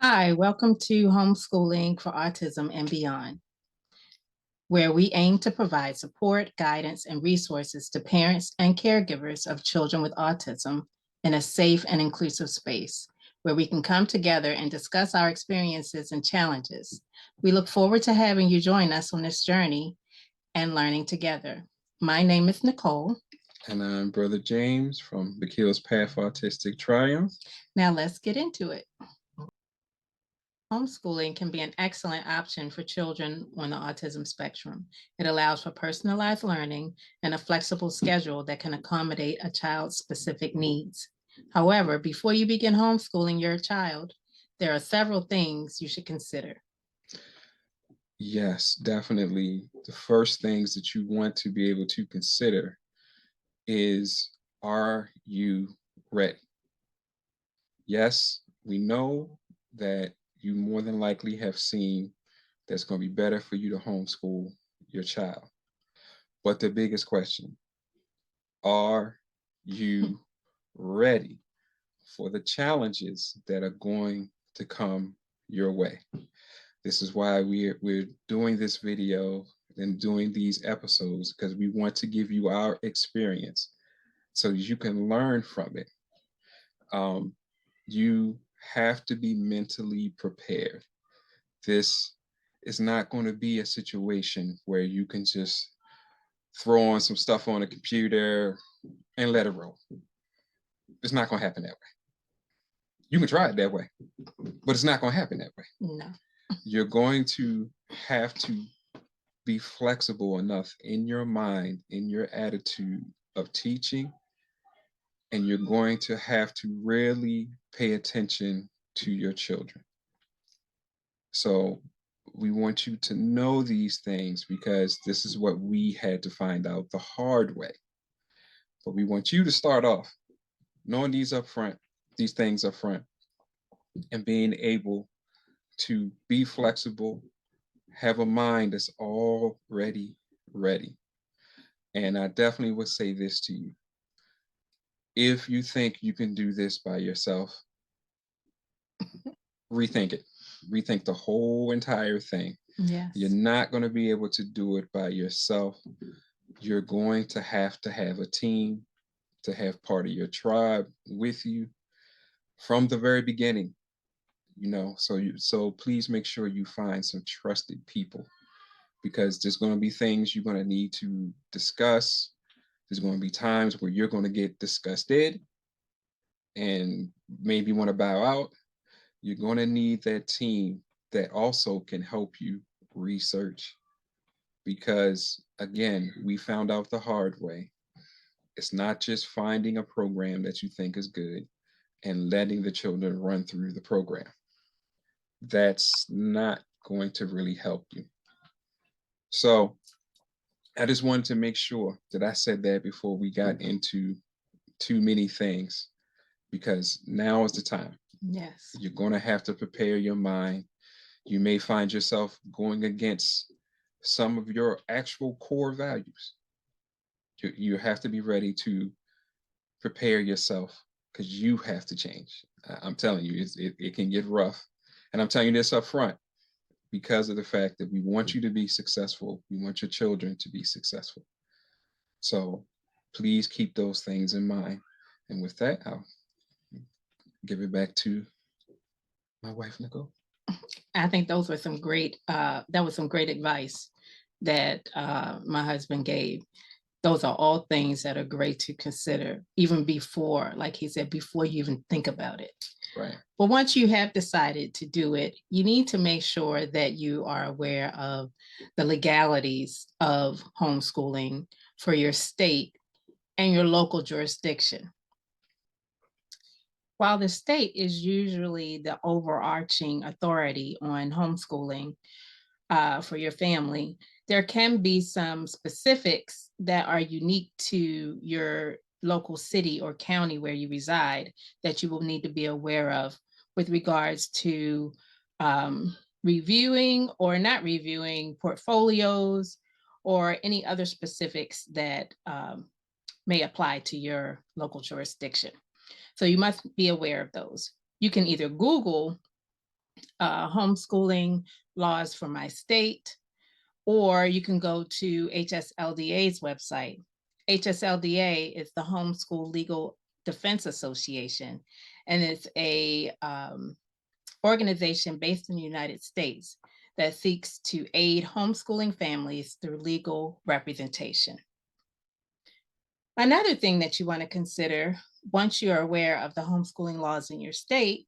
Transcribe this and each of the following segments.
Hi, welcome to Homeschooling for Autism and Beyond, where we aim to provide support, guidance, and resources to parents and caregivers of children with autism in a safe and inclusive space where we can come together and discuss our experiences and challenges. We look forward to having you join us on this journey and learning together. My name is Nicole. And I'm Brother James from the Kills Path Autistic Triumph. Now let's get into it. Homeschooling can be an excellent option for children on the autism spectrum. It allows for personalized learning and a flexible schedule that can accommodate a child's specific needs. However, before you begin homeschooling your child, there are several things you should consider. Yes, definitely. The first things that you want to be able to consider is, are you ready? Yes, we know that you more than likely have seen that's going to be better for you to homeschool your child. But the biggest question, are you ready for the challenges that are going to come your way? This is why we're doing this video and doing these episodes, because we want to give you our experience so you can learn from it. You have to be mentally prepared. This is not going to be a situation where you can just throw on some stuff on a computer and let it roll. It's not going to happen that way. You can try it that way, but it's not going to happen that way. No. You're going to have to be flexible enough in your mind, in your attitude of teaching, and you're going to have to really pay attention to your children. So we want you to know these things because this is what we had to find out the hard way. But we want you to start off knowing these things up front, and being able to be flexible, have a mind that's already ready. And I definitely would say this to you. If you think you can do this by yourself, rethink it. Rethink the whole entire thing. Yes. You're not going to be able to do it by yourself. You're going to have a team, to have part of your tribe with you from the very beginning. So please make sure you find some trusted people, because there's going to be things you're going to need to discuss. There's going to be times where you're going to get disgusted and maybe want to bow out. You're going to need that team that also can help you research, because again, we found out the hard way. It's not just finding a program that you think is good and letting the children run through the program. That's not going to really help you. So I just wanted to make sure that I said that before we got into too many things, because now is the time. Yes. You're going to have to prepare your mind. You may find yourself going against some of your actual core values. You have to be ready to prepare yourself, because you have to change. I'm telling you, it can get rough. And I'm telling you this up front because of the fact that we want you to be successful. We want your children to be successful. So please keep those things in mind. And with that, I'll give it back to my wife, Nicole. I think those were that was some great advice that my husband gave. Those are all things that are great to consider, even before, like he said, before you even think about it. Right. But once you have decided to do it, you need to make sure that you are aware of the legalities of homeschooling for your state and your local jurisdiction. While the state is usually the overarching authority on homeschooling for your family, there can be some specifics that are unique to your local city or county where you reside that you will need to be aware of with regards to reviewing or not reviewing portfolios or any other specifics that may apply to your local jurisdiction. So you must be aware of those. You can either Google homeschooling laws for my state, or you can go to HSLDA's website. HSLDA is the Homeschool Legal Defense Association, and it's a organization based in the United States that seeks to aid homeschooling families through legal representation. Another thing that you want to consider once you're aware of the homeschooling laws in your state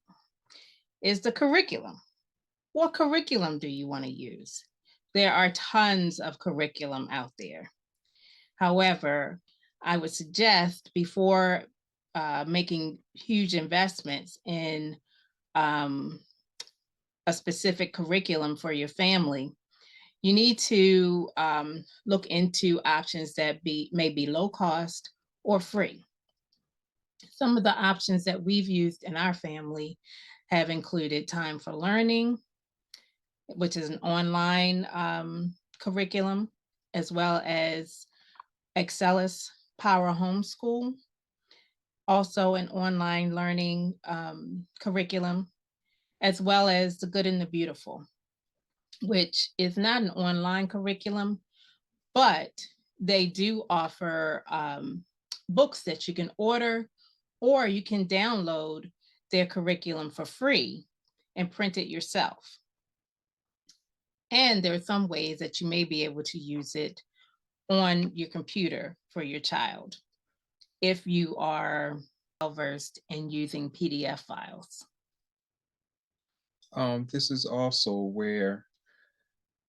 is the curriculum. What curriculum do you want to use? There are tons of curriculum out there. However, I would suggest before making huge investments in a specific curriculum for your family, you need to look into options that may be low cost or free. Some of the options that we've used in our family have included Time for Learning, which is an online curriculum, as well as Excelis Power Homeschool, also an online learning curriculum, as well as The Good and the Beautiful, which is not an online curriculum, but they do offer books that you can order, or you can download their curriculum for free and print it yourself. And there are some ways that you may be able to use it on your computer for your child if you are well-versed in using PDF files. This is also where,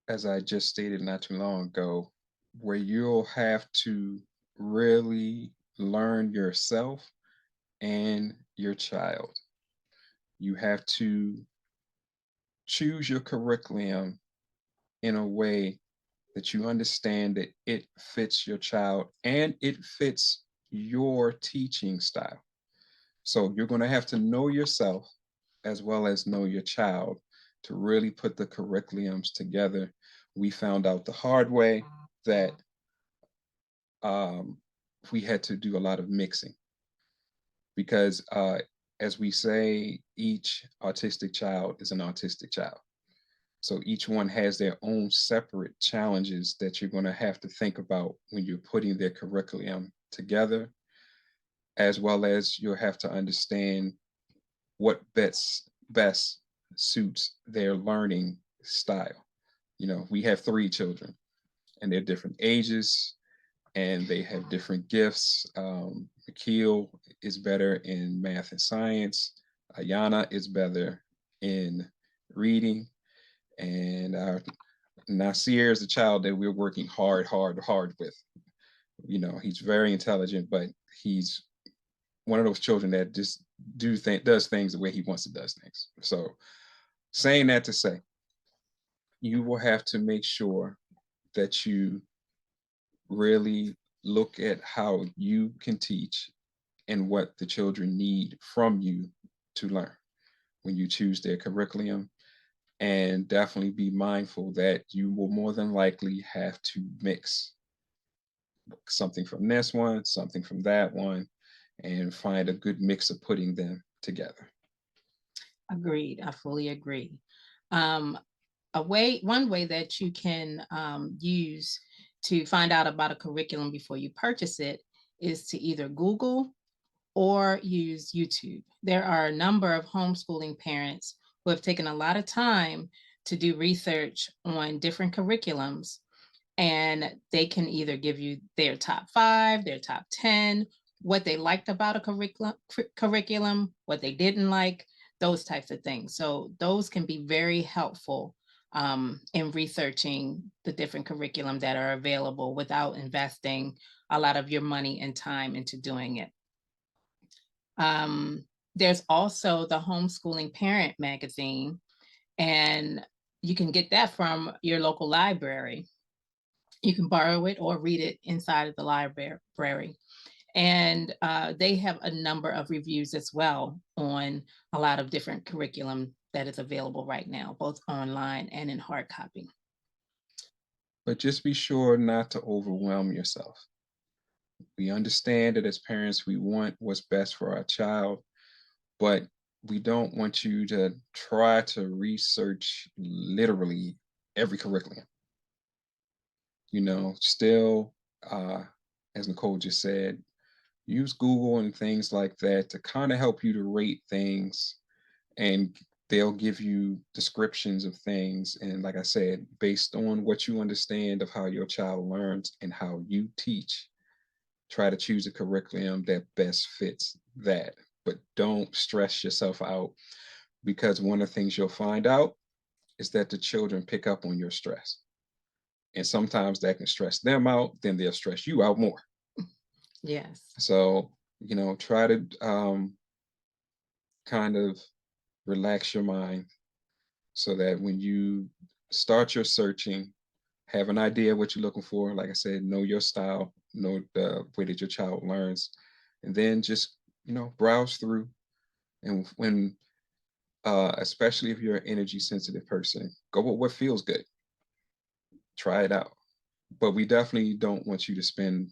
as I just stated not too long ago, where you'll have to really learn yourself and your child. You have to choose your curriculum in a way that you understand that it fits your child and it fits your teaching style. So you're going to have to know yourself as well as know your child to really put the curriculums together. We found out the hard way that we had to do a lot of mixing because, as we say, each autistic child is an autistic child. So each one has their own separate challenges that you're going to have to think about when you're putting their curriculum together, as well as you'll have to understand what best suits their learning style. You know, we have 3 children and they're different ages and they have different gifts. Akil is better in math and science. Ayana is better in reading. And Nasir is a child that we're working hard with. You know, he's very intelligent, but he's one of those children that just does things the way he wants to do things. So saying that to say, you will have to make sure that you really look at how you can teach and what the children need from you to learn when you choose their curriculum. And definitely be mindful that you will more than likely have to mix something from this one, something from that one, and find a good mix of putting them together. Agreed. I fully agree. One way that you can use to find out about a curriculum before you purchase it is to either Google or use YouTube. There are a number of homeschooling parents who have taken a lot of time to do research on different curriculums, and they can either give you their top 5, their top 10, what they liked about a curriculum, what they didn't like, those types of things. So those can be very helpful in researching the different curriculum that are available without investing a lot of your money and time into doing it. There's also the Homeschooling Parent magazine, and you can get that from your local library. You can borrow it or read it inside of the library. And they have a number of reviews as well on a lot of different curriculum that is available right now, both online and in hard copy. But just be sure not to overwhelm yourself. We understand that as parents, we want what's best for our child, but we don't want you to try to research literally every curriculum. Still, as Nicole just said, use Google and things like that to kind of help you to rate things, and they'll give you descriptions of things. And like I said, based on what you understand of how your child learns and how you teach, try to choose a curriculum that best fits that. But don't stress yourself out, because one of the things you'll find out is that the children pick up on your stress. And sometimes that can stress them out, then they'll stress you out more. Yes. So, try to kind of relax your mind so that when you start your searching, have an idea of what you're looking for. Like I said, know your style, know the way that your child learns, and then just, browse through. And when, especially if you're an energy sensitive person, go with what feels good. Try it out. But we definitely don't want you to spend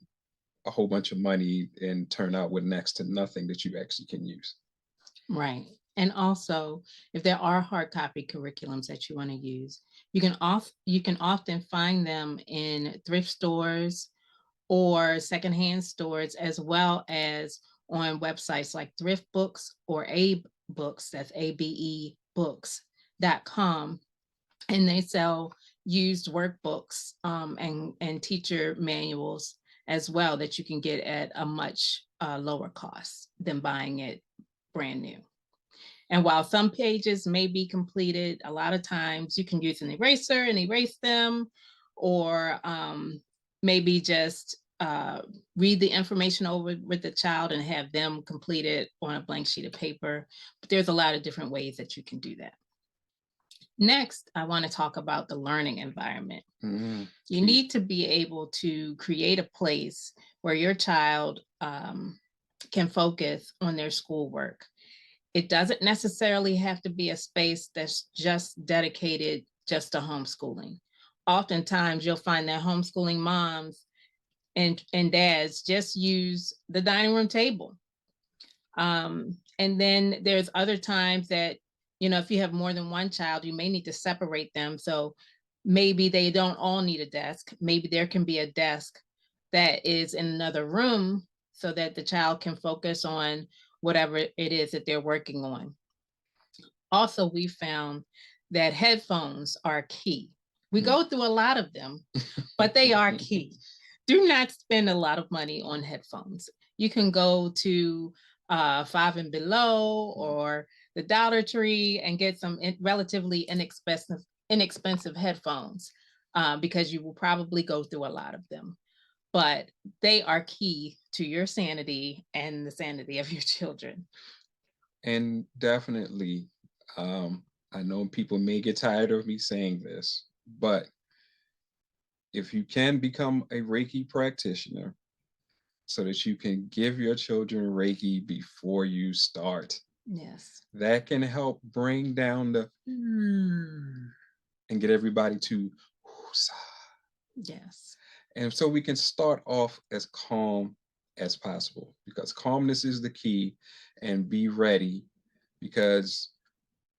a whole bunch of money and turn out with next to nothing that you actually can use. Right. And also, if there are hard copy curriculums that you want to use, you can often find them in thrift stores or secondhand stores, as well as on websites like Thrift Books or ABE Books, that's ABE books.com. And they sell used workbooks and teacher manuals as well that you can get at a much lower cost than buying it brand new. And while some pages may be completed, a lot of times you can use an eraser and erase them, or maybe just read the information over with the child and have them complete it on a blank sheet of paper. But there's a lot of different ways that you can do that. Next, I want to talk about the learning environment. Mm-hmm. You need to be able to create a place where your child can focus on their schoolwork. It doesn't necessarily have to be a space that's just dedicated just to homeschooling. Oftentimes, you'll find that homeschooling moms and dads just use the dining room table. And then there's other times that, if you have more than one child, you may need to separate them. So maybe they don't all need a desk. Maybe there can be a desk that is in another room so that the child can focus on whatever it is that they're working on. Also, we found that headphones are key. We go through a lot of them, but they are key. Do not spend a lot of money on headphones. You can go to Five and Below or the Dollar Tree and get some relatively inexpensive headphones because you will probably go through a lot of them. But they are key to your sanity and the sanity of your children. And definitely, I know people may get tired of me saying this, but if you can become a Reiki practitioner so that you can give your children Reiki before you start, yes, that can help bring down the and get everybody to yes. And so we can start off as calm as possible, because calmness is the key. And be ready, because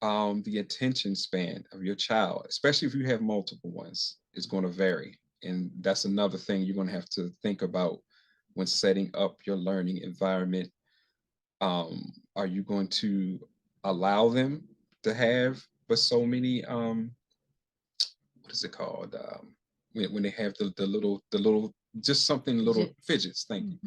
the attention span of your child, especially if you have multiple ones, is going to vary. And that's another thing you're going to have to think about when setting up your learning environment. Are you going to allow them to have but so many what is it called, when they have the little just something little fidgets, thank you,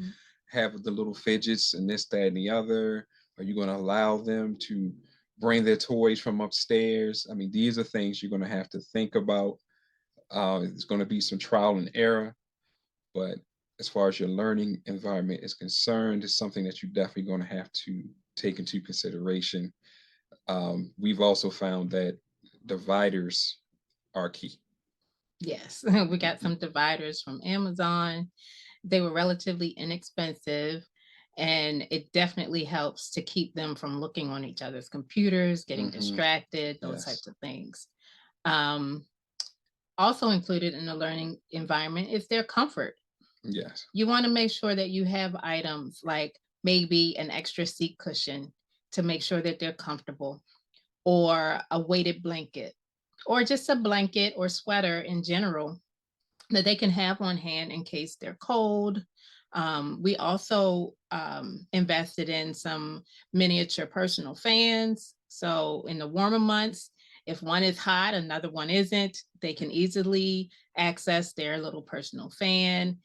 have the little fidgets and this, that, and the other? Are you going to allow them to bring their toys from upstairs? I mean, these are things you're going to have to think about. It's going to be some trial and error, but as far as your learning environment is concerned, it's something that you're definitely going to have to take into consideration. We've also found that dividers are key. Yes, we got some dividers from Amazon. They were relatively inexpensive, and it definitely helps to keep them from looking on each other's computers, getting distracted, those types of things. Also included in the learning environment is their comfort. Yes. You want to make sure that you have items like maybe an extra seat cushion to make sure that they're comfortable, or a weighted blanket, or just a blanket or sweater in general that they can have on hand in case they're cold. We also invested in some miniature personal fans. So in the warmer months, if one is hot, another one isn't, they can easily access their little personal fan.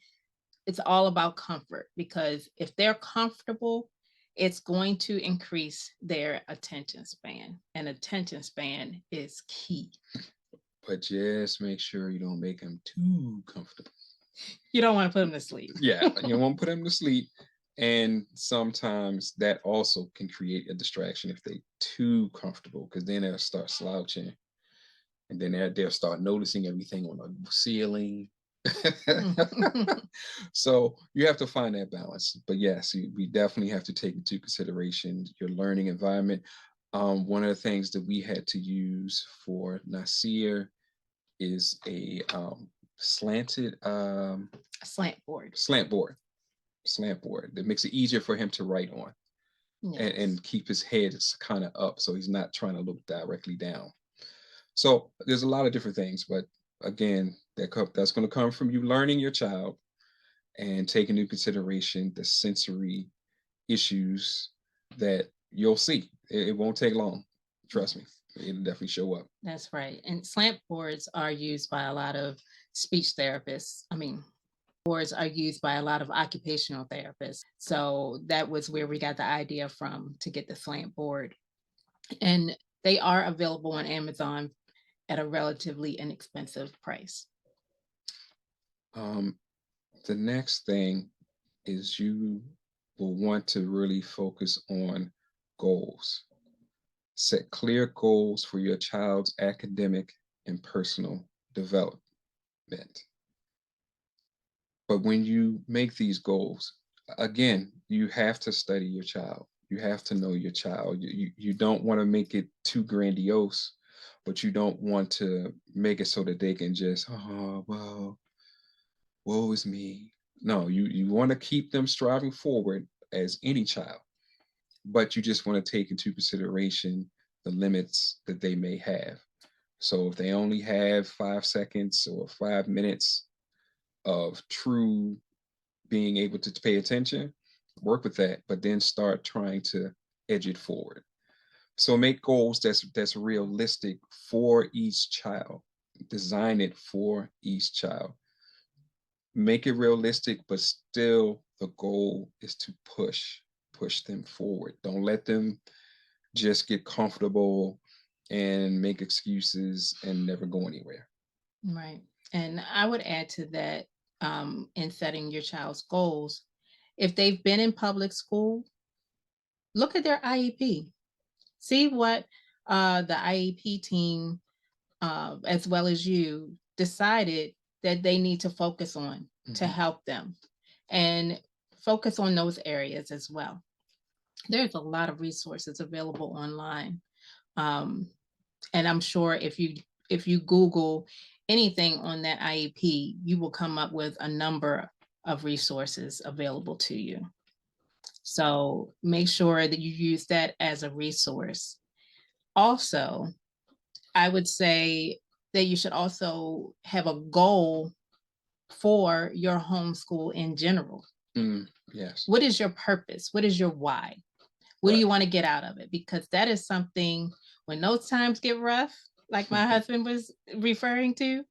It's all about comfort, because if they're comfortable, it's going to increase their attention span, and attention span is key. But just make sure you don't make them too comfortable. You don't want to put them to sleep. Yeah, you don't want to put them to sleep. And sometimes that also can create a distraction if they're too comfortable, because then they'll start slouching, and then they'll start noticing everything on the ceiling. So you have to find that balance. But yes, we definitely have to take into consideration your learning environment. One of the things that we had to use for Nasir is a slanted Slant board. slant board that makes it easier for him to write on. Yes. And keep his head kind of up, so he's not trying to look directly down. So there's a lot of different things, but again, that's going to come from you learning your child and taking into consideration the sensory issues that you'll see. It won't take long. Trust me, it'll definitely show up. That's right. And slant boards are used by a lot of speech therapists. Boards are used by a lot of occupational therapists. So that was where we got the idea from, to get the slant board. And they are available on Amazon at a relatively inexpensive price. The next thing is you will want to really focus on goals. Set clear goals for your child's academic and personal development. But when you make these goals, again, you have to study your child. You have to know your child. You don't want to make it too grandiose, but you don't want to make it so that they can just, oh, well, woe is me. No, you want to keep them striving forward as any child, but you just want to take into consideration the limits that they may have. So if they only have 5 seconds or 5 minutes of true being able to pay attention, work with that, but then start trying to edge it forward. So make goals that's realistic for each child. Design it for each child. Make it realistic, but still the goal is to push them forward. Don't let them just get comfortable and make excuses and never go anywhere. Right. And I would add to that, in setting your child's goals, if they've been in public school, look at their IEP. See what the IEP team, as well as you, decided that they need to focus on to help them, and focus on those areas as well. There's a lot of resources available online. And I'm sure if you Google anything on that IEP, you will come up with a number of resources available to you. So make sure that you use that as a resource. Also, I would say that you should also have a goal for your homeschool in general. Yes. What is your purpose? What is your why? What do you want to get out of it? Because that is something, when those times get rough, like my husband was referring to,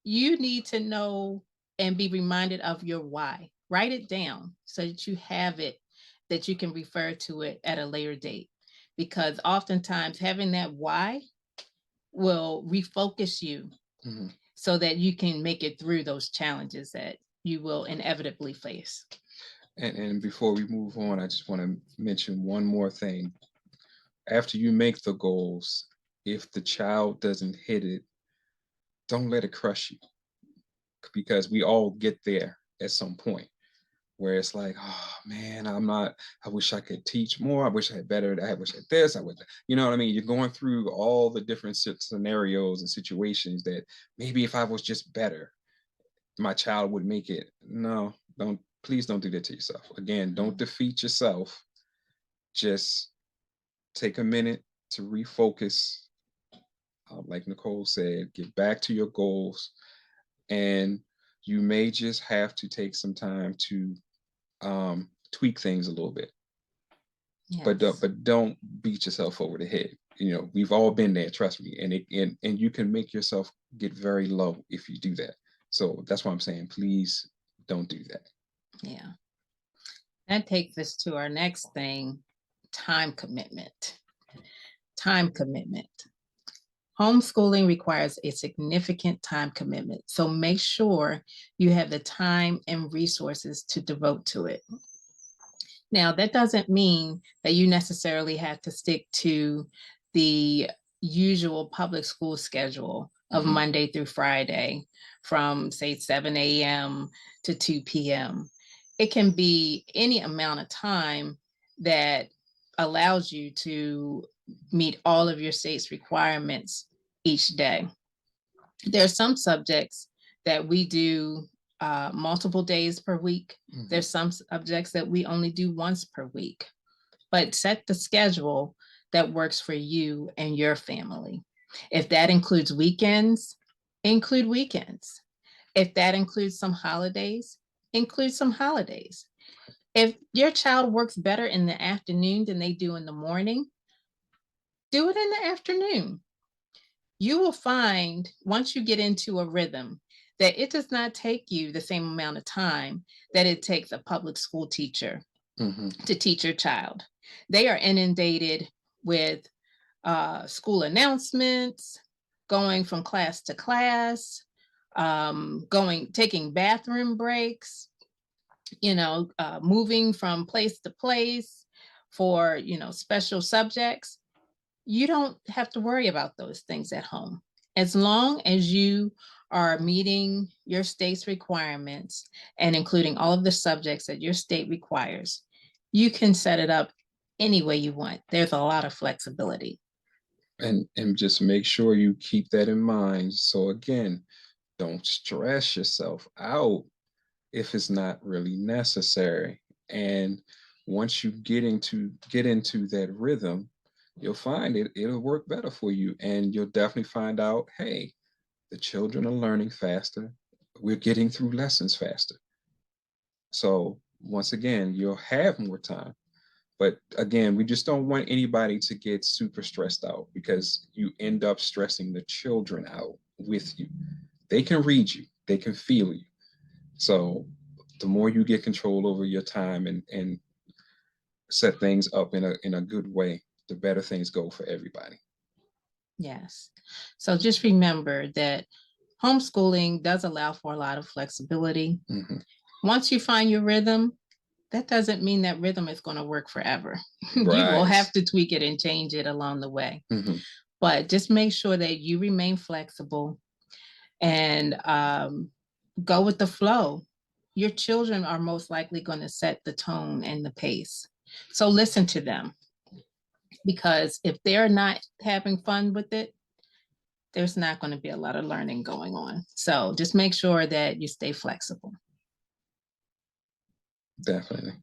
you need to know and be reminded of your why. Write it down so that you have it, that you can refer to it at a later date. Because oftentimes having that why will refocus you so that you can make it through those challenges that you will inevitably face. And before we move on, I just want to mention one more thing. After you make the goals, if the child doesn't hit it, don't let it crush you, because we all get there at some point where it's like, oh man, I wish I could teach more. I wish I had better. I wish I had this. You know what I mean? You're going through all the different scenarios and situations that maybe if I was just better, my child would make it. No, please don't do that to yourself. Again, don't defeat yourself. Just take a minute to refocus. Like Nicole said, get back to your goals, and you may just have to take some time to tweak things a little bit. But Yes. don't beat yourself over the head. We've all been there, trust me. And you can make yourself get very low if you do that. So that's why I'm saying, please don't do that. Yeah. That takes us to our next thing, time commitment. Time commitment. Homeschooling requires a significant time commitment, so make sure you have the time and resources to devote to it. Now, that doesn't mean that you necessarily have to stick to the usual public school schedule of Monday through Friday from, say, 7 a.m. to 2 p.m. It can be any amount of time that allows you to meet all of your state's requirements each day. There are some subjects that we do multiple days per week. There's some subjects that we only do once per week, but set the schedule that works for you and your family. If that includes weekends, include weekends. If that includes some holidays, include some holidays. If your child works better in the afternoon than they do in the morning, do it in the afternoon. You will find once you get into a rhythm that it does not take you the same amount of time that it takes a public school teacher to teach your child. They are inundated with school announcements, going from class to class, taking bathroom breaks, moving from place to place for, special subjects. You don't have to worry about those things at home. As long as you are meeting your state's requirements and including all of the subjects that your state requires, you can set it up any way you want. There's a lot of flexibility. And just make sure you keep that in mind. So again, don't stress yourself out if it's not really necessary. And once you get into that rhythm, you'll find it'll work better for you. And you'll definitely find out, hey, the children are learning faster. We're getting through lessons faster. So once again, you'll have more time. But again, we just don't want anybody to get super stressed out, because you end up stressing the children out with you. They can read you, they can feel you. So the more you get control over your time and set things up in a good way, the better things go for everybody. Yes. So just remember that homeschooling does allow for a lot of flexibility. Once you find your rhythm, that doesn't mean that rhythm is going to work forever. You will have to tweak it and change it along the way. But just make sure that you remain flexible and go with the flow. Your children are most likely going to set the tone and the pace. So listen to them, because if they're not having fun with it, there's not going to be a lot of learning going on. So just make sure that you stay flexible. Definitely.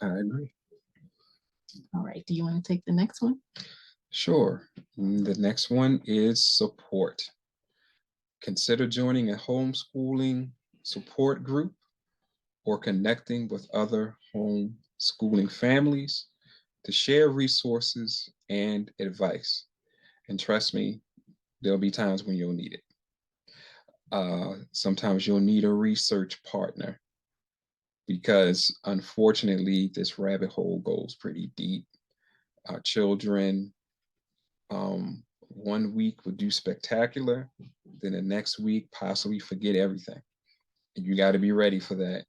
I agree. All right. Do you want to take the next one? Sure. The next one is support. Consider joining a homeschooling support group or connecting with other homeschooling families to share resources and advice. And trust me, there'll be times when you'll need it. Sometimes you'll need a research partner, because unfortunately, this rabbit hole goes pretty deep. Our children, 1 week would do spectacular, then the next week possibly forget everything. And you got to be ready for that.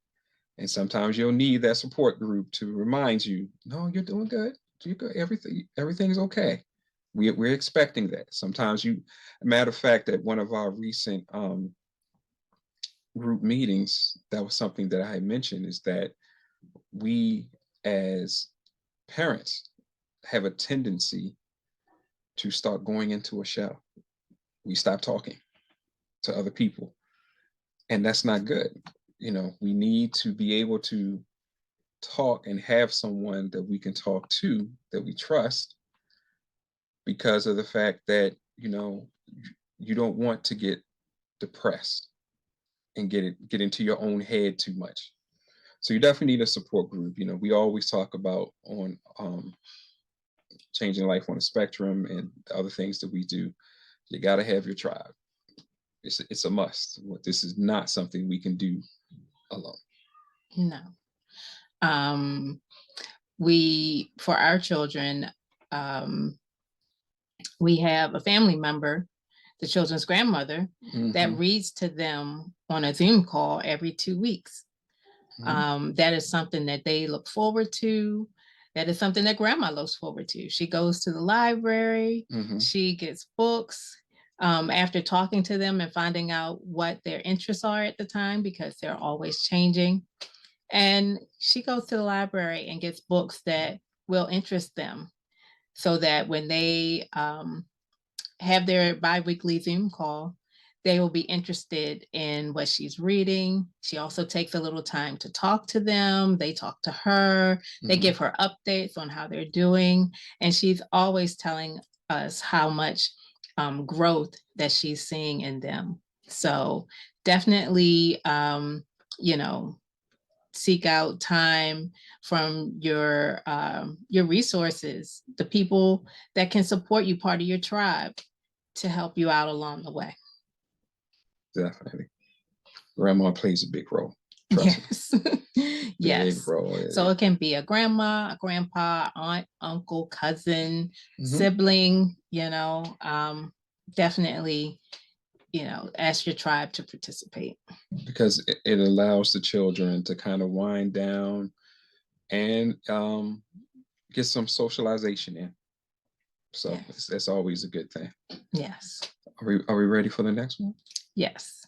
And sometimes you'll need that support group to remind you, no, you're doing good. You're good. Everything's okay. We're expecting that. Sometimes a matter of fact, at one of our recent group meetings, that was something that I had mentioned, is that we as parents have a tendency to start going into a shell. We stop talking to other people, and that's not good. We need to be able to talk and have someone that we can talk to, that we trust, because of the fact that, you don't want to get depressed and get into your own head too much. So you definitely need a support group. We always talk about on changing life on a spectrum and other things that we do. You got to have your tribe. It's a must. This is not something we can do alone. No. For our children, we have a family member, the children's grandmother, that reads to them on a Zoom call every 2 weeks. That is something that they look forward to. That is something that grandma looks forward to. She goes to the library, she gets books after talking to them and finding out what their interests are at the time, because they're always changing. And she goes to the library and gets books that will interest them, so that when they have their biweekly Zoom call, they will be interested in what she's reading. She also takes a little time to talk to them. They talk to her. They give her updates on how they're doing. And she's always telling us how much growth that she's seeing in them. So definitely, seek out time from your resources, the people that can support you, part of your tribe, to help you out along the way. Definitely. Grandma plays a big role. Yes. Yes. Big role. So it can be a grandma, a grandpa, aunt, uncle, cousin, sibling, definitely, ask your tribe to participate. Because it allows the children to kind of wind down and get some socialization in. So yes, that's always a good thing. Yes. Are we ready for the next one? Yes.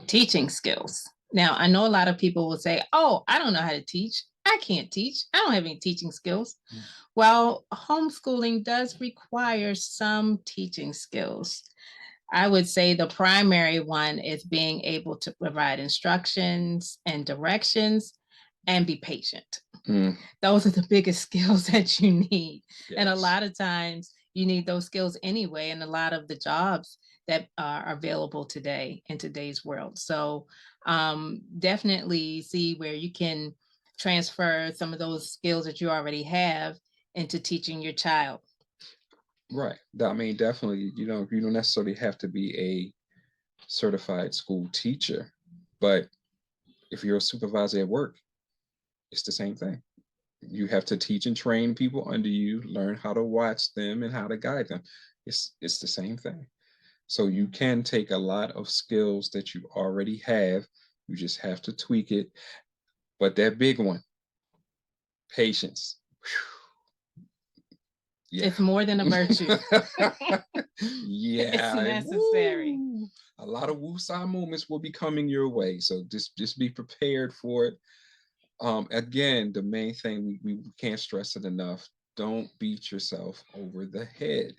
Teaching skills. Now, I know a lot of people will say, oh, I don't know how to teach. I can't teach. I don't have any teaching skills. Well, homeschooling does require some teaching skills. I would say the primary one is being able to provide instructions and directions and be patient. Those are the biggest skills that you need. Yes. And a lot of times you need those skills anyway, and a lot of the jobs that are available today in today's world. So definitely see where you can transfer some of those skills that you already have into teaching your child. Right. I mean, definitely, you don't necessarily have to be a certified school teacher, but if you're a supervisor at work, it's the same thing. You have to teach and train people under you, learn how to watch them and how to guide them. It's the same thing. So you can take a lot of skills that you already have. You just have to tweak it. But that big one, patience. Yeah. It's more than a virtue. Yeah. It's necessary. Woo. A lot of woo-saw moments will be coming your way. So just be prepared for it. Again, the main thing, we can't stress it enough. Don't beat yourself over the head.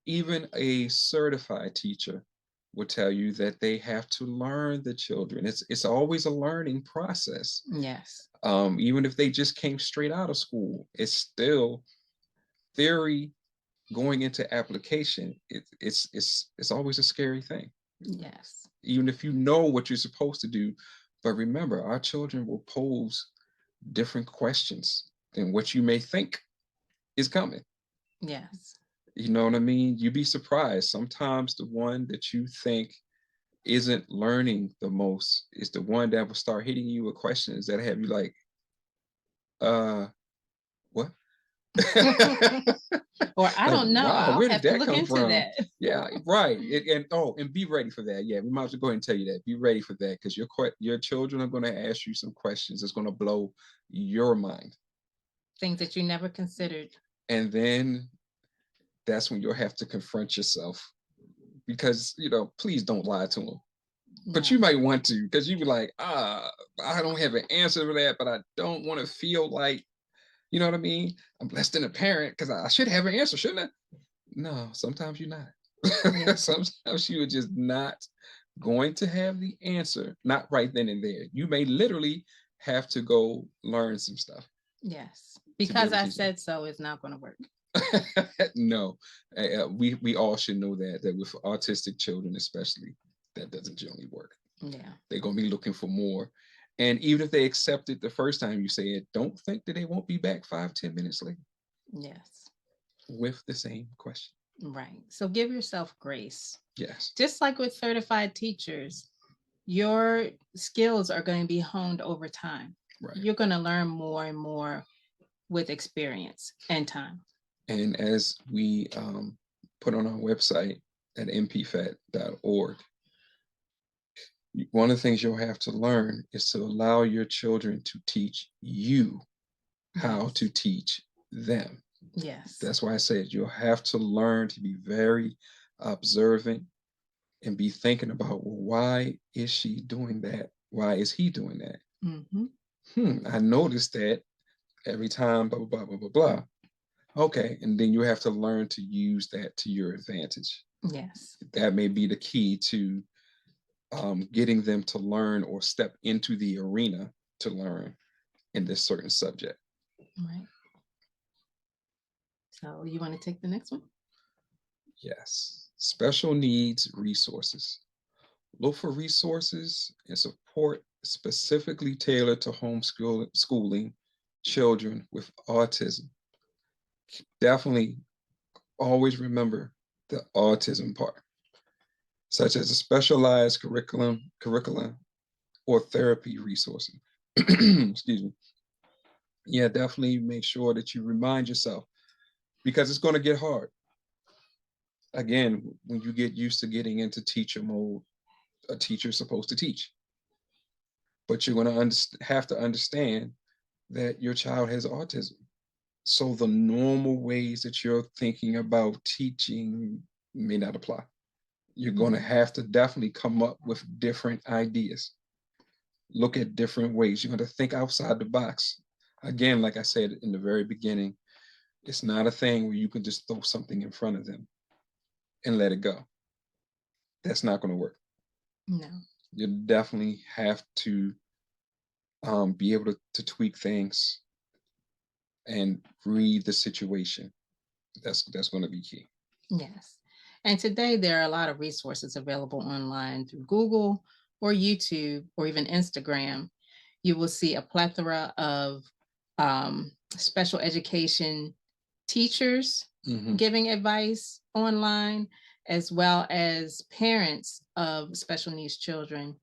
Even a certified teacher will tell you that they have to learn the children. It's always a learning process. Yes. Even if they just came straight out of school, it's still theory going into application. It's always a scary thing. Yes. Even if you know what you're supposed to do. But remember, our children will pose different questions than what you may think is coming. Yes. You know what I mean? You'd be surprised. Sometimes the one that you think isn't learning the most is the one that will start hitting you with questions that have you like, what? Or I don't know. Wow, where did that come from? That. Yeah, right. And be ready for that. Yeah, we might as well go ahead and tell you that. Be ready for that, because your children are going to ask you some questions that's going to blow your mind. Things that you never considered. And then that's when you'll have to confront yourself, because please don't lie to them. No. But you might want to, because you be like, I don't have an answer for that, but I don't want to feel like, you know what I mean? I'm less than a parent because I should have an answer, shouldn't I? No, sometimes you're not. Yeah. Sometimes you are just not going to have the answer, not right then and there. You may literally have to go learn some stuff. Yes, because I said so is not going to work. No, we all should know that with autistic children especially, that doesn't generally work. Yeah. They're going to be looking for more. And even if they accept it the first time you say it, don't think that they won't be back 5-10 minutes later Yes. with the same question. Right. So give yourself grace. Yes. Just like with certified teachers, your skills are going to be honed over time. Right. You're going to learn more and more with experience and time. And as we put on our website at mpfat.org, one of the things you'll have to learn is to allow your children to teach you how Yes. to teach them. Yes. That's why I said you'll have to learn to be very observant and be thinking about, well, why is she doing that? Why is he doing that? Mm-hmm. I noticed that every time, blah, blah, blah, blah, blah. Okay. And then you have to learn to use that to your advantage. Yes. That may be the key to getting them to learn or step into the arena to learn in this certain subject. Right. So you want to take the next one? Yes. Special needs resources. Look for resources and support specifically tailored to homeschooling children with autism. Definitely always remember the autism part, such as a specialized curriculum or therapy resources. Excuse me. Yeah, definitely make sure that you remind yourself, because it's going to get hard. Again, when you get used to getting into teacher mode, a teacher's supposed to teach. But you're going to have to understand that your child has autism. So the normal ways that you're thinking about teaching may not apply. You're going to have to definitely come up with different ideas. Look at different ways. You're going to think outside the box. Again, like I said in the very beginning, it's not a thing where you can just throw something in front of them and let it go. That's not going to work. No. You definitely have to be able to tweak things and read the situation. That's going to be key. Yes. And today there are a lot of resources available online through Google or YouTube or even Instagram. You will see a plethora of special education teachers giving advice online, as well as parents of special needs children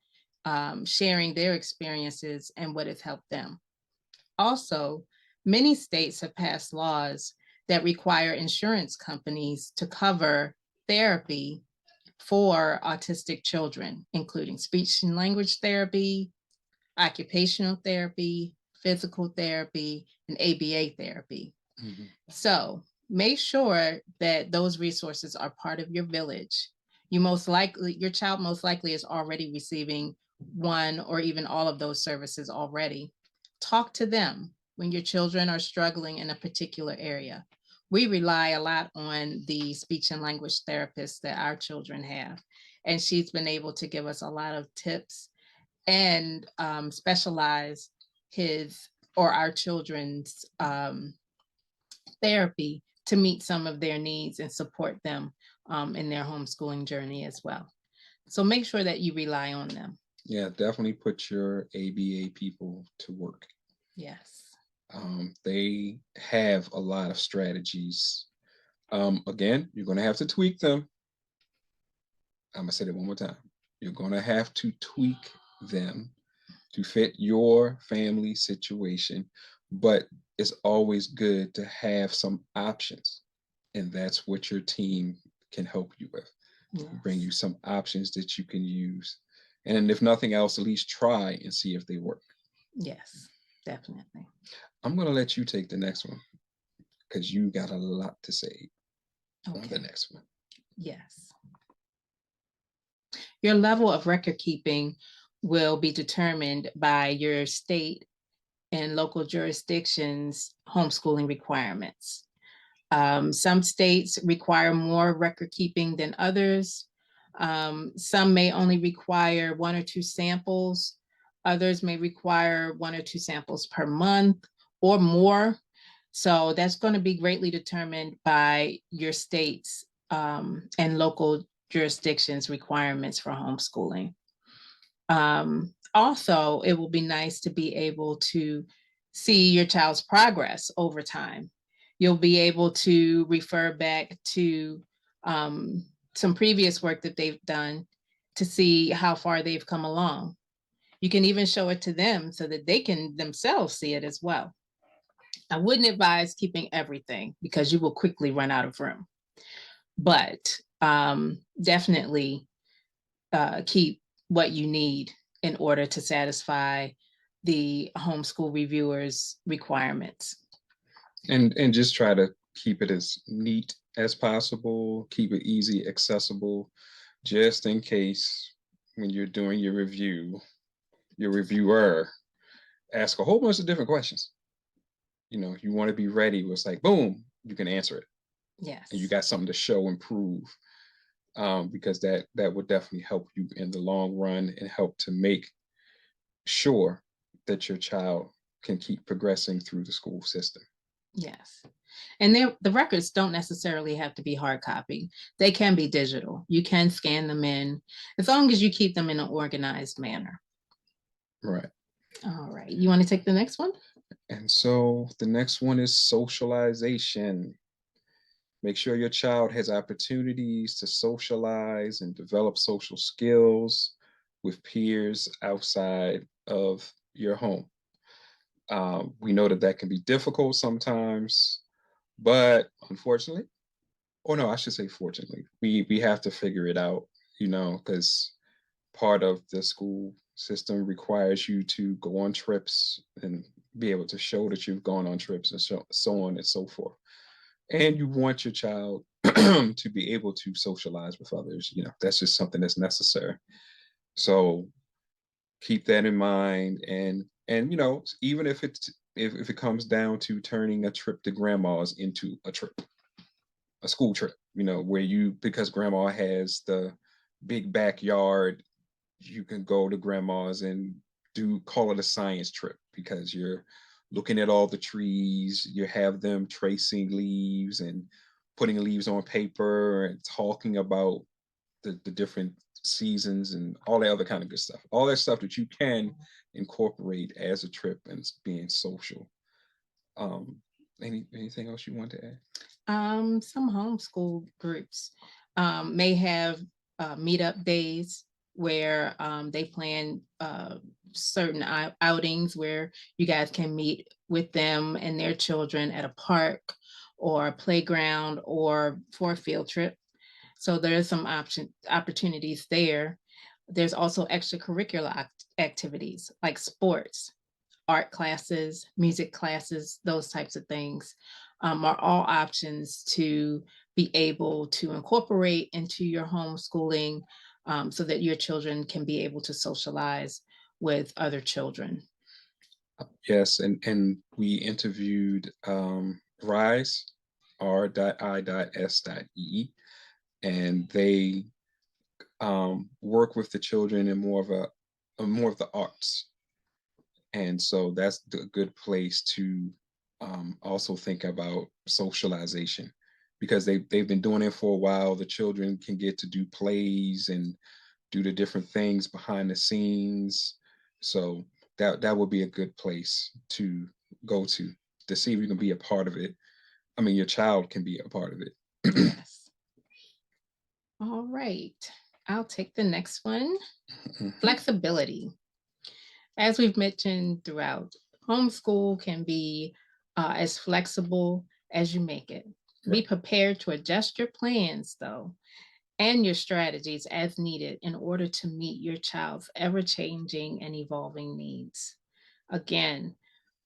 sharing their experiences and what has helped them. Also, many states have passed laws that require insurance companies to cover therapy for autistic children, including speech and language therapy, occupational therapy, physical therapy, and ABA therapy. So make sure that those resources are part of your village. Your child most likely is already receiving one or even all of those services already. Talk to them when your children are struggling in a particular area. We rely a lot on the speech and language therapist that our children have, and she's been able to give us a lot of tips and specialize his or our children's therapy to meet some of their needs and support them in their homeschooling journey as well. So make sure that you rely on them. Yeah, definitely put your ABA people to work. Yes. They have a lot of strategies. Again, you're going to have to tweak them. I'm going to say it one more time. You're going to have to tweak them to fit your family situation, but it's always good to have some options. And that's what your team can help you with. Yes. Bring you some options that you can use. And if nothing else, at least try and see if they work. Yes, definitely. I'm going to let you take the next one because you got a lot to say on the next one. Yes. Your level of record keeping will be determined by your state and local jurisdictions' homeschooling requirements. Some states require more record keeping than others. Some may only require 1 or 2 samples. Others may require 1 or 2 samples per month or more. So that's going to be greatly determined by your state's and local jurisdictions' requirements for homeschooling. Also, it will be nice to be able to see your child's progress over time. You'll be able to refer back to some previous work that they've done to see how far they've come along. You can even show it to them so that they can themselves see it as well. I wouldn't advise keeping everything because you will quickly run out of room, but definitely keep what you need in order to satisfy the homeschool reviewers' requirements. And just try to keep it as neat as possible, keep it easy, accessible, just in case when you're doing your review, your reviewer ask a whole bunch of different questions. You know, you want to be ready. It's like, boom, you can answer it. Yes. And you got something to show and prove, because that would definitely help you in the long run and help to make sure that your child can keep progressing through the school system. Yes. And the records don't necessarily have to be hard copy. They can be digital. You can scan them in as long as you keep them in an organized manner. Right. All right. You want to take the next one? And so the next one is socialization. Make sure your child has opportunities to socialize and develop social skills with peers outside of your home. We know that that can be difficult sometimes, but unfortunately, or no, I should say fortunately, we have to figure it out, you know, because part of the school system requires you to go on trips and be able to show that you've gone on trips and so on and so forth. And you want your child to be able to socialize with others. You know, that's just something that's necessary. So keep that in mind. And you know, even if if it comes down to turning a trip to grandma's into a trip, a school trip, you know, where you, because grandma has the big backyard, you can go to grandma's and call it a science trip, because you're looking at all the trees, you have them tracing leaves and putting leaves on paper and talking about the different seasons and all that other kind of good stuff. All that stuff that you can incorporate as a trip and being social. Anything else you want to add? Some homeschool groups may have meetup days where they plan certain outings where you guys can meet with them and their children at a park or a playground or for a field trip. So there's some opportunities there. There's also extracurricular activities like sports, art classes, music classes, those types of things are all options to be able to incorporate into your homeschooling so that your children can be able to socialize with other children. Yes, and we interviewed Rise, R.I.S.E, and they work with the children in more of the arts. And so that's a good place to also think about socialization, because they've been doing it for a while. The children can get to do plays and do the different things behind the scenes. So that would be a good place to go to see if you can be a part of it. I mean, your child can be a part of it. Yes. All right. I'll take the next one. Flexibility. As we've mentioned throughout, homeschool can be as flexible as you make it. Be prepared to adjust your plans, though, and your strategies as needed in order to meet your child's ever-changing and evolving needs. Again,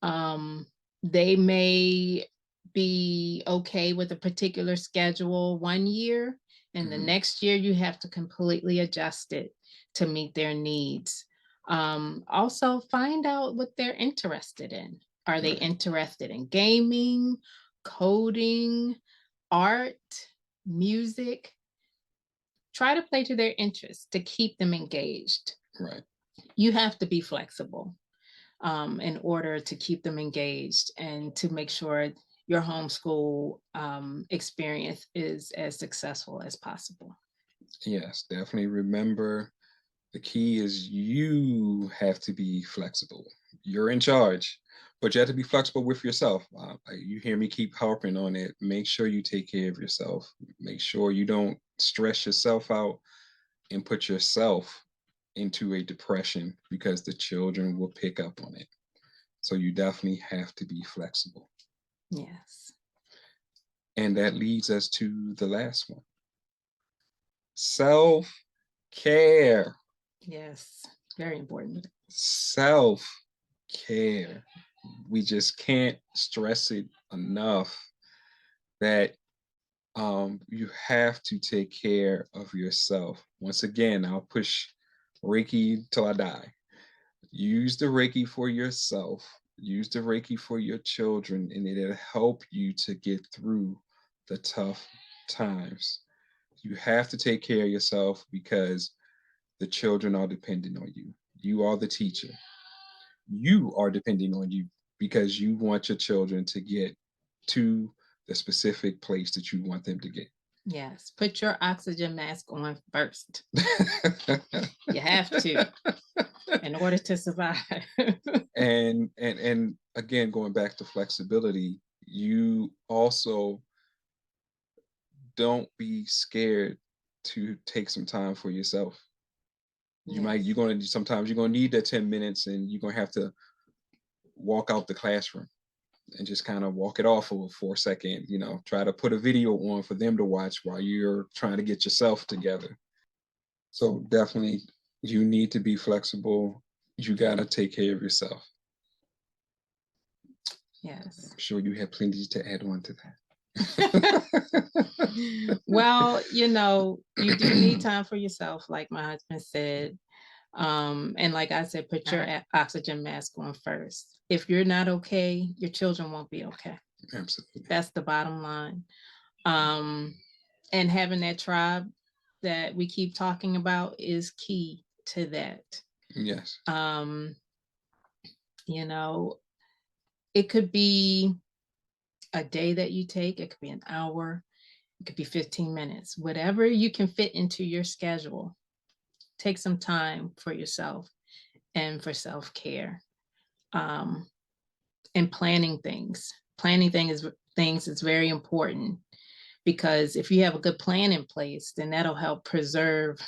they may be okay with a particular schedule one year, and the next year you have to completely adjust it to meet their needs. Also, find out what they're interested in. Are they interested in gaming, coding, art, music? Try to play to their interests to keep them engaged. Right. You have to be flexible in order to keep them engaged and to make sure your homeschool experience is as successful as possible. Yes, definitely remember the key is you have to be flexible. You're in charge, but you have to be flexible with yourself. You hear me keep harping on it. Make sure you take care of yourself. Make sure you don't stress yourself out and put yourself into a depression because the children will pick up on it. So you definitely have to be flexible. Yes. And that leads us to the last one. Self-care. Yes. Very important. Self-care. We just can't stress it enough that you have to take care of yourself. Once again, I'll push Reiki till I die. Use the Reiki for yourself. Use the Reiki for your children, and it'll help you to get through the tough times. You have to take care of yourself because the children are dependent on you. You are the teacher. You are depending on you because you want your children to get to the specific place that you want them to get. Yes. Put your oxygen mask on first. You have to in order to survive. and again, going back to flexibility, you also don't be scared to take some time for yourself. Sometimes you're gonna need that 10 minutes and you're gonna have to walk out the classroom and just kind of walk it off for a second, try to put a video on for them to watch while you're trying to get yourself together. So definitely you need to be flexible. You got to take care of yourself. Yes. I'm sure you have plenty to add on to that. Well, you do need time for yourself, like my husband said. And like I said, put your oxygen mask on first. If you're not okay, your children won't be okay. Absolutely. That's the bottom line. And having that tribe that we keep talking about is key to that. Yes. It could be a day that you take, it could be an hour, it could be 15 minutes, whatever you can fit into your schedule. Take some time for yourself and for self-care. And planning things. Things is very important, because if you have a good plan in place, then that'll help preserve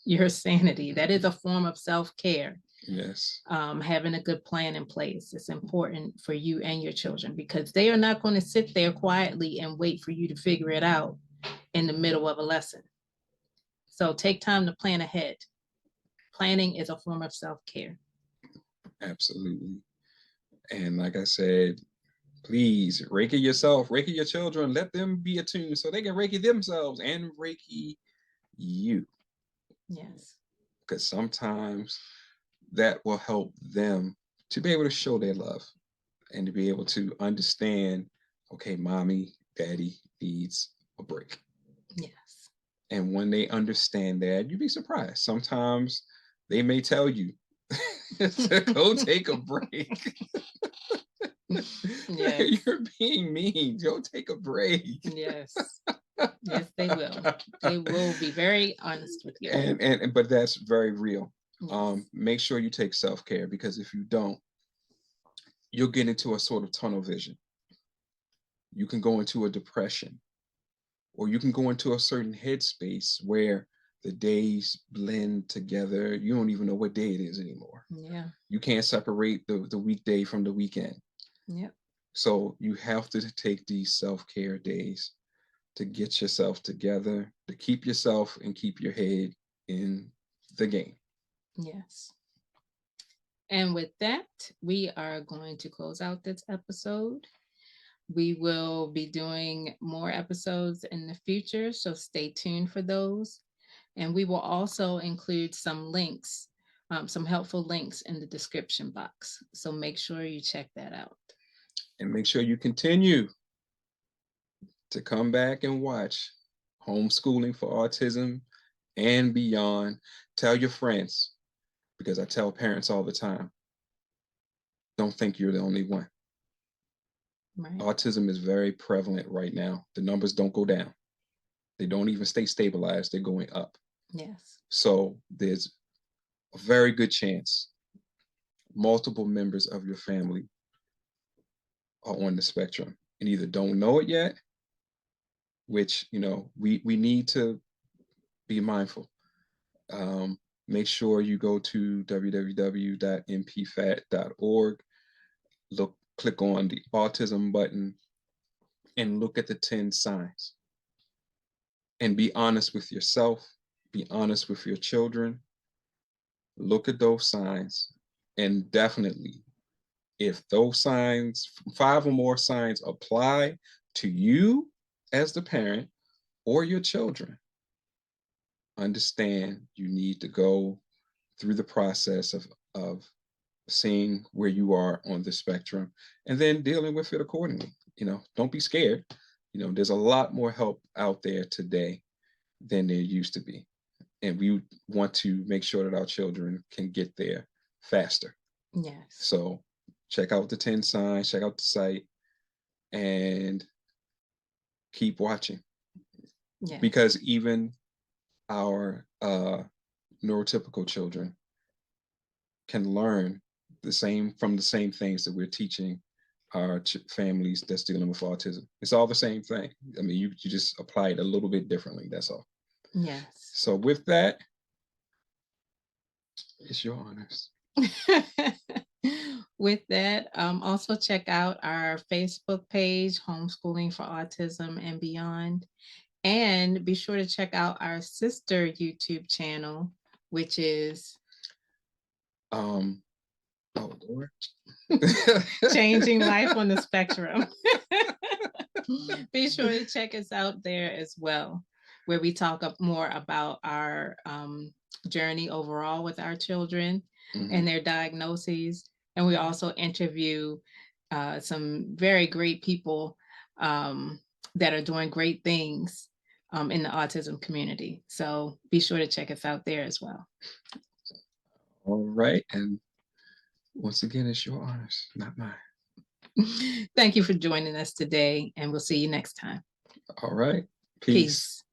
your sanity. That is a form of self-care. Yes. Having a good plan in place is important for you and your children, because they are not going to sit there quietly and wait for you to figure it out in the middle of a lesson. So take time to plan ahead. Planning is a form of self-care. Absolutely. And like I said, please Reiki yourself, Reiki your children, let them be attuned so they can Reiki themselves and Reiki you. Yes. Because sometimes that will help them to be able to show their love and to be able to understand, okay, mommy, daddy needs a break. Yes. And when they understand that, you'd be surprised. Sometimes they may tell you to go take a break. Yes. You're being mean. Go take a break. Yes. Yes, they will. They will be very honest with you. But that's very real. Yes. Make sure you take self-care, because if you don't, you'll get into a sort of tunnel vision. You can go into a depression, or you can go into a certain headspace where the days blend together. You don't even know what day it is anymore. Yeah. You can't separate the weekday from the weekend. Yep. So you have to take these self-care days to get yourself together, to keep yourself and keep your head in the game. Yes. And with that, we are going to close out this episode. We will be doing more episodes in the future, so stay tuned for those. And we will also include some links, some helpful links in the description box. So make sure you check that out. And make sure you continue to come back and watch Homeschooling for Autism and Beyond. Tell your friends, because I tell parents all the time, don't think you're the only one. Right. Autism is very prevalent right now. The numbers don't go down. They don't even stay stabilized. They're going up. Yes. So there's a very good chance multiple members of your family are on the spectrum and either don't know it yet, which, we need to be mindful. Make sure you go to www.mpfat.org, click on the autism button and look at the 10 signs and be honest with yourself, be honest with your children, look at those signs, and definitely, if those signs, 5 or more signs apply to you as the parent or your children, understand you need to go through the process of seeing where you are on the spectrum and then dealing with it accordingly. Don't be scared. There's a lot more help out there today than there used to be. And we want to make sure that our children can get there faster. Yes. So check out the 10 signs, check out the site, and keep watching. Yes. Because even our neurotypical children can learn from the same things that we're teaching our families that's dealing with autism. It's all the same thing. I mean, you just apply it a little bit differently. That's all. Yes. So with that, it's your honors. With that, also check out our Facebook page, Homeschooling for Autism and Beyond. And be sure to check out our sister YouTube channel, which is oh Lord. Changing Life on the Spectrum. Be sure to check us out there as well, where we talk more about our journey overall with our children and their diagnoses. And we also interview some very great people that are doing great things in the autism community. So be sure to check us out there as well. All right. And once again, it's your honors, not mine. Thank you for joining us today, and we'll see you next time. All right. Peace.